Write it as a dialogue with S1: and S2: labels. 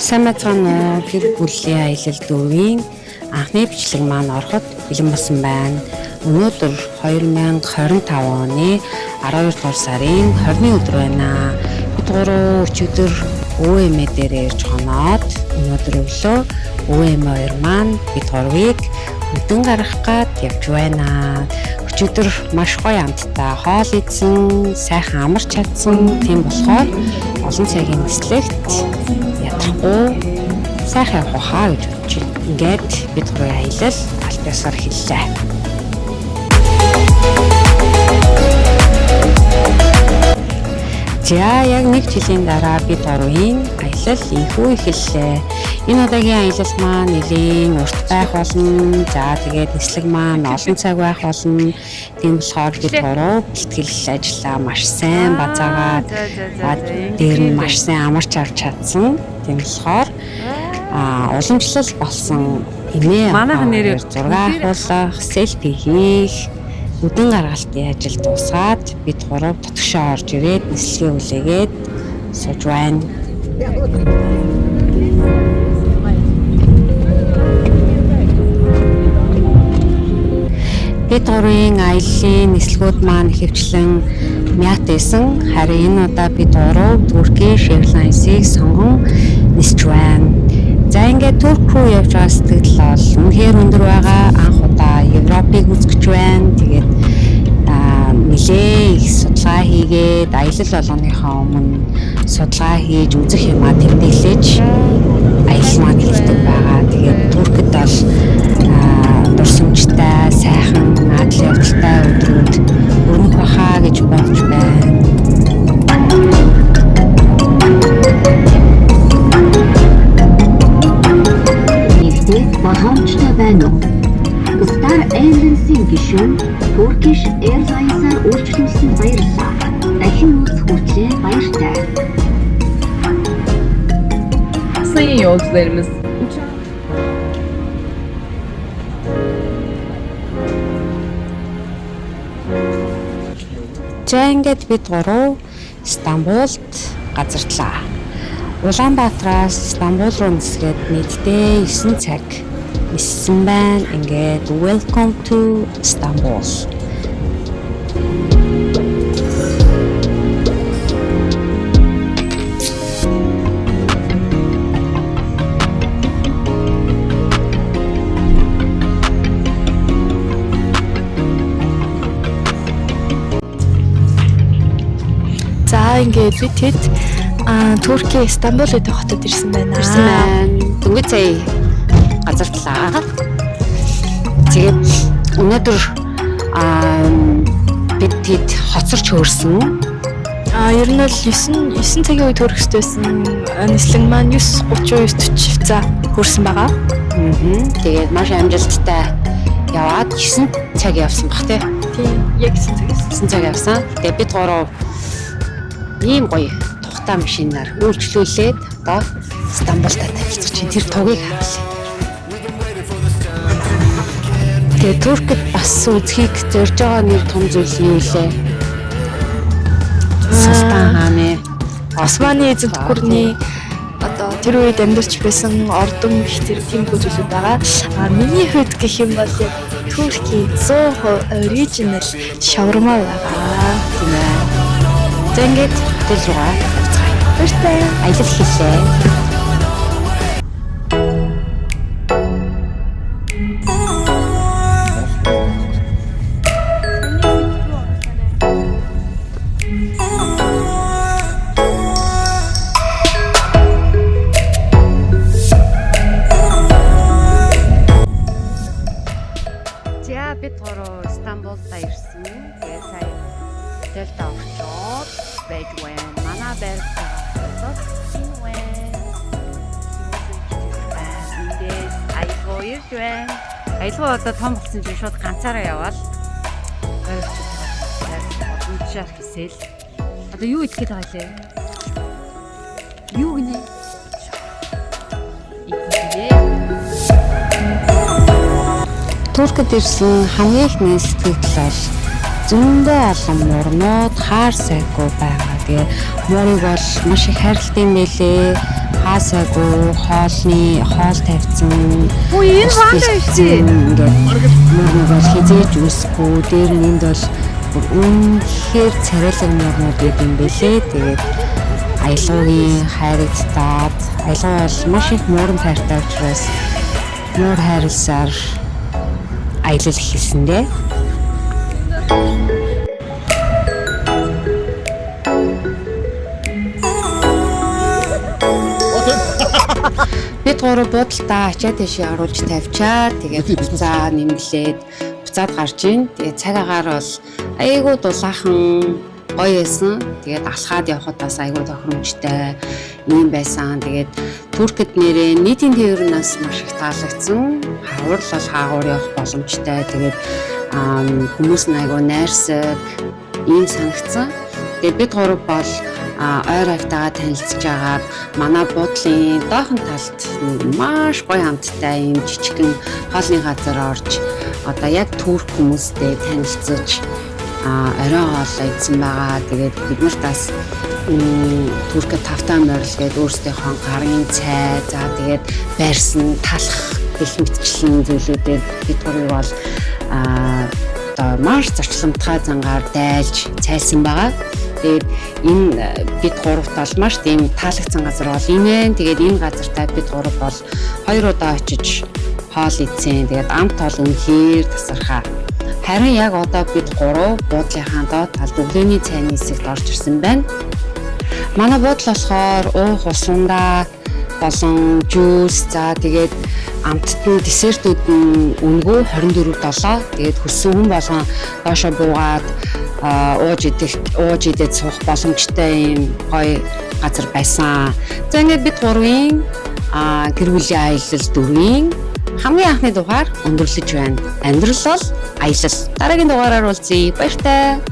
S1: Сайн мэцгаана уу гэр бүлийн аялал дүүгийн анхны бичлэг маань ороход бэлэн болсон байна. Өнөөдөр 2025 оны 12 дугаар сарын 20-ны өдөр байна. Бид гурав өчигдөр өвөмэ дээр ирж хоноод өнөөдөр өглөө өвөмэ хоёр маань бид гурвыг өдөн гаргах гээд явж байна. Өчигдөр маш гоё амттай хоол идсэн, сайхан амарч чадсан. Тийм болохоор олон цагийн нислэгт ядрахгүй сайхан явах хаа гэж бодож байна. Ингээд бид гурвын аялал аль ёсоор эхэллээ. За яг нэг жилийн дараа бид гурвын аялал ийхүү эхэллээ. Энэ удаагийн аялал маань нэлийн урт байх болно. За тэгээд нислэг маань олон цаг байх болно. Тийм болохоор бид гурав бэлтгэл ажиллаа маш сайн базаагаад дээр нь маш сайн амарч авч чадсан. Тийм болохоор уламжлал болсон эмээ манайхан нэр 6 ахуулах, селфи хийх, өдөн гаргалтын ажил дуусгаад бид гурав дотгошоо орж ирээд нислэгээ хүлээгээд сууж байна. Бид гурвын аяллаа нислэгүүд маань ихэвчлэн мят байсан. Харин энэ удаа бид гурав Turkish Airlines-ийг сонгон нисч байна. За ингээд Турк руу явж байгаа сэтгэл бол үнэхээр өндөр байгаа. Анх удаа Европыг үзэж байна. Тэгээд нэлээ их судалгаа хийгээд аялал болгоныхоо өмнө судалгаа хийж үзэх юмаа тэмдэглэж аялал маань хийдэг байгаа. Тэгээд Туркид бол дурсамжтай, сайхан, адал явдалтай өдрүүд өрнөх бахаа гэж бодож байна.
S2: Багаамжтай байна уу? Star Airlines-ийн гишүүн Turkish Airlines-аар үйлчлүүлсэн баярлалаа. Дахин үзэх хүртлээр баяртай.
S3: Sayın yolcularımız,
S1: За ингээд бид гурав Стамбулд газартлаа. Улаанбаатараас Стамбул руу нисгээд нийтдээ 9 цаг ниссэн байна. Ингээд welcome to Istanbul.
S4: За ингээд бид хэд Турки Стамбул гэдэг хотод ирсэн байна.
S1: Дөнгөж сая газартлаа. Тэгээд өнөөдөр бид хэд хоцорч хөөрсөн.
S4: Ер нь бол 9 цагийн үед хүрэх ёстойсэн нислэг маань 9:39 за хүрсэн байгаа.
S1: Тэгээд маш амжилттай яваад 9 цаг явсан бах тий.
S4: Тийм, яг 9 цаг
S1: явсан. Тэгээд бид гурав ийм гоё тухтай машинаар үйлчлүүлээд одоо Стамбулд тавилцах чинь тэр тугийг хавлаа. Тэгээд Туркид бас үзхийг зорж байгаа нэг том зүйл юу вэ? Султан хааны
S4: Османы эзэнт гүрний одоо тэр үед амьдарч байсан ордон их тэр тийм зүйлүүд байгаа. Миний хувьд гэх юм бол Турки 100% original шаварма байгаа.
S1: Тийм ээ. За ингээд хотел руугаа явцгаая.
S4: Баяртай.
S1: Аялал хийлээ. За бид гурав Стамбулда ирсэн. Тэгээд сая хотелд очоод байж байна. Манай байр таахад энэ байна. Эндээс аялал ирж байна. Аялал одоо том болсон чинь шууд ганцаараа яваал. Уншаар хэсэл. Одоо юу хэлэх гээд байгаа лээ? Юу гинэ? Туркид ирсэн хамгийн ихний сэтгэл бол зөндөө олон муурнууд хаар сайгүй байгаа. Тэгээ муурыг бол маш их хайрлалтай нэлээ. Хаа сайгүй хоол тавьсан.
S4: Үй энэ ванда ивчээ.
S1: Ингээд муурнууд бол хизээж үсэхгүй. Дээр нь энд бол үнэхээр царайлаг муурнууд гэдэг юм бэлээ. Тэгээд аялгаугийн хайрцаад аялгаа бол маш их муурын хайртай учраас муур хайрласаар аялал хийсэндээ. Бид гурав буудалтаа ачаа тийшээ оруулж тавьчаад тэгээд буцаа нэмлээд буцаад гарч ийн. Тэгээд цаг агаар бол айгүй дулаахан гоё байсан. Тэгээд алхаад явхад бас айгүй тохиромжтой юм байсан. Тэгээд Туркид нэрээ нийтийн тээврнээс маш их таалагдсан. Хавар бол хаагуур явах боломжтой. Тэгээд хүмүүс нь айгүй найрсаг ийм санагдсан. Тэгээд бид гурав бол ойр хавтайгаа танилцж агаад манай буудлын доохон талд маш гоё хамттай юм жижигхэн хоолны газар орж одоо яг турк хүмүүстэй танилцж орой хоолоо идсэн байгаа. Тэгээд бид нарт бас Туркид тавтаа морил гээд өөрсдийнхөө гарын цай за тэгээд байрсан талах гэх мэтчлэн зүйлүүдээр бид гурыг бол одоо маш зарчламтгай зангаар дайлж цайлсан байгаа. Тэгээд энэ бид гуравт бол маш тийм таалагдсан газар бол энэ. Тэгээд энэ газартаа бид гурав бол 2 удаа очиж хоол идсэн. Тэгээд амт тол үнэхээр тасархаа. Харин яг одоо бид гурав буудлынхаа доод талд өглөөний цайны хэсэгт орж ирсэн байна. Манай буудал болохоор уух усандаа болон жуус за тэгээд амттад нь десертүүд нь үнэгүй 24/7. Тэгээд хүссэн хүн болгон доошо буугаад ууж идэж суух боломжтой юм гоё газар байсан. За ингээд бид гурвын гэр бүлийн аялал 4-ийн хамгийн анхны дугаар өндөрлөж байна. Амьдрал бол аялал. Дараагийн дугаараар уулзъя. Баяртай.